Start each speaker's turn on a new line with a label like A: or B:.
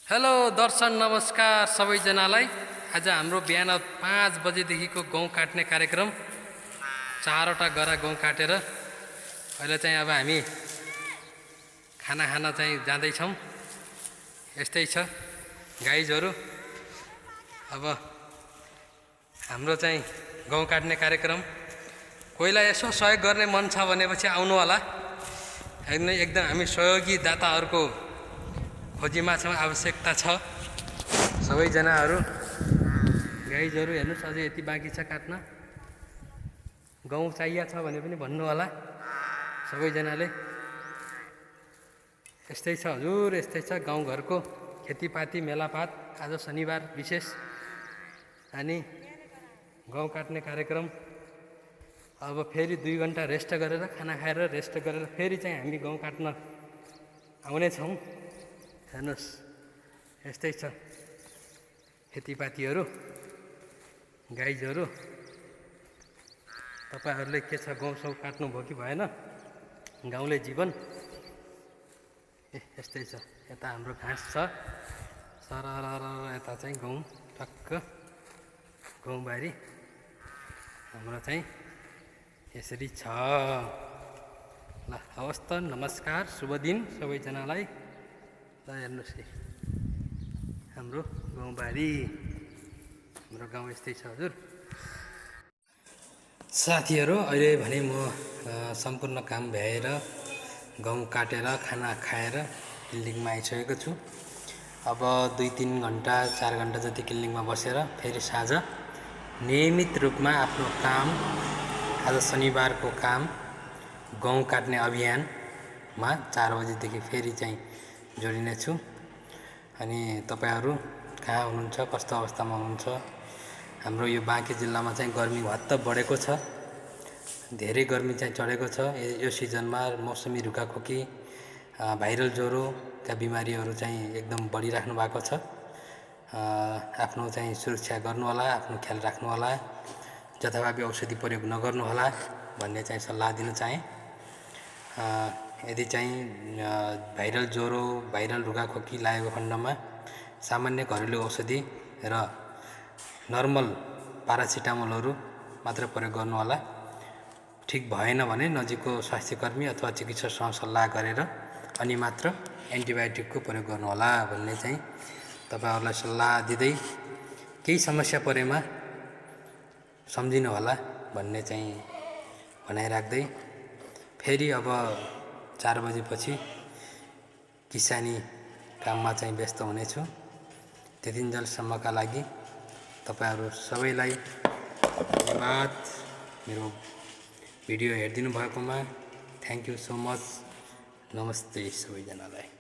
A: Hello दर्शन नमस्कार सबैजनालाई। आज हाम्रो बिहान 5 बजेदेखिको गहुँ काट्ने कार्यक्रम, 4वटा गरा गहुँ काटेर अहिले चाहिँ अब हामी खाना खान चाहिँ जाँदैछौँ। यस्तै छ गाइजहरू। अब हाम्रो चाहिँ गहुँ काट्ने कार्यक्रम, कोहीलाई यसो सहयोग गर्ने मन छ भनेपछि आउनु होला। एकदम हामी सहयोगी दाताहरूको खोजीमा छौँ, आवश्यकता छ सबैजनाहरू। गाइजहरू हेर्नुहोस्, अझै यति बाँकी छ काट्न। गहुँ चाहिएको छ भने पनि भन्नु होला सबैजनाले। यस्तै छ हजुर, यस्तै छ गाउँघरको खेतीपाती मेलापात। आज शनिबार विशेष अनि गहुँ काट्ने कार्यक्रम। अब फेरि 2 घन्टा रेस्ट गरेर, खाना खाएर रेस्ट गरेर फेरि चाहिँ हामी गहुँ काट्न आउनेछौँ। हेर्नुहोस्, यस्तै छ खेतीपातीहरू। गाइजहरू, तपाईँहरूले के छ, गहुँ काट्नुभयो कि भएन? गाउँले जीवन यस्तै छ। यता हाम्रो घाँस छ सरर, यता चाहिँ गहुँ, टक्क गहुँबारी हाम्रो चाहिँ यसरी छ। ल हवस् त, नमस्कार, शुभ दिन सबैजनालाई। ल हेर्नुहोस् कि हाम्रो गाउँबारी, हाम्रो गाउँ यस्तै छ हजुर। साथीहरू, अहिले भने म सम्पूर्ण काम भ्याएर गहुँ काटेर खाना खाएर किल्लिङमा आइसकेको छु। अब 2-3 घन्टा 4 घन्टा जति किल्लिङमा बसेर फेरि साँझ नियमित रूपमा आफ्नो काम, आज शनिबारको काम गहुँ काट्ने अभियानमा 4 बजेदेखि फेरि चाहिँ जोडिनेछु। अनि तपाईँहरू कहाँ हुनुहुन्छ, कस्तो अवस्थामा हुनुहुन्छ? हाम्रो यो बाँके जिल्लामा चाहिँ गर्मी भत्त बढेको छ, धेरै गर्मी चाहिँ चढेको छ। यो सिजनमा मौसमी रुखाखोकी, भाइरल ज्वरोका बिमारीहरू चाहिँ एकदम बढिराख्नु भएको छ। आफ्नो चाहिँ सुरक्षा गर्नुहोला, आफ्नो ख्याल राख्नुहोला, जथाभावी औषधि प्रयोग नगर्नुहोला भन्ने चाहिँ सल्लाह दिन चाहेँ। यदि चाहिँ भाइरल ज्वरो, भाइरल रुखाखोकी लागेको खण्डमा सामान्य घरेलु औषधि र नर्मल पारासिटामोलहरू मात्र प्रयोग गर्नुहोला। ठिक भएन भने नजिकको स्वास्थ्यकर्मी अथवा चिकित्सकसँग सल्लाह गरेर अनि मात्र एन्टिबायोटिकको प्रयोग गर्नुहोला भन्ने चाहिँ तपाईँहरूलाई सल्लाह दिँदै, केही समस्या परेमा सम्झिनु होला भन्ने चाहिँ भनाइराख्दै फेरि अब 4 बजेपछि किसानी काममा चाहिँ व्यस्त हुनेछु। त्यतिन्जेलसम्मका लागि तपाईँहरू सबैलाई धन्यवाद। मेरो भिडियो हेरिदिनु भएकोमा थ्याङ्क यू सो मच। नमस्ते सबैजनालाई।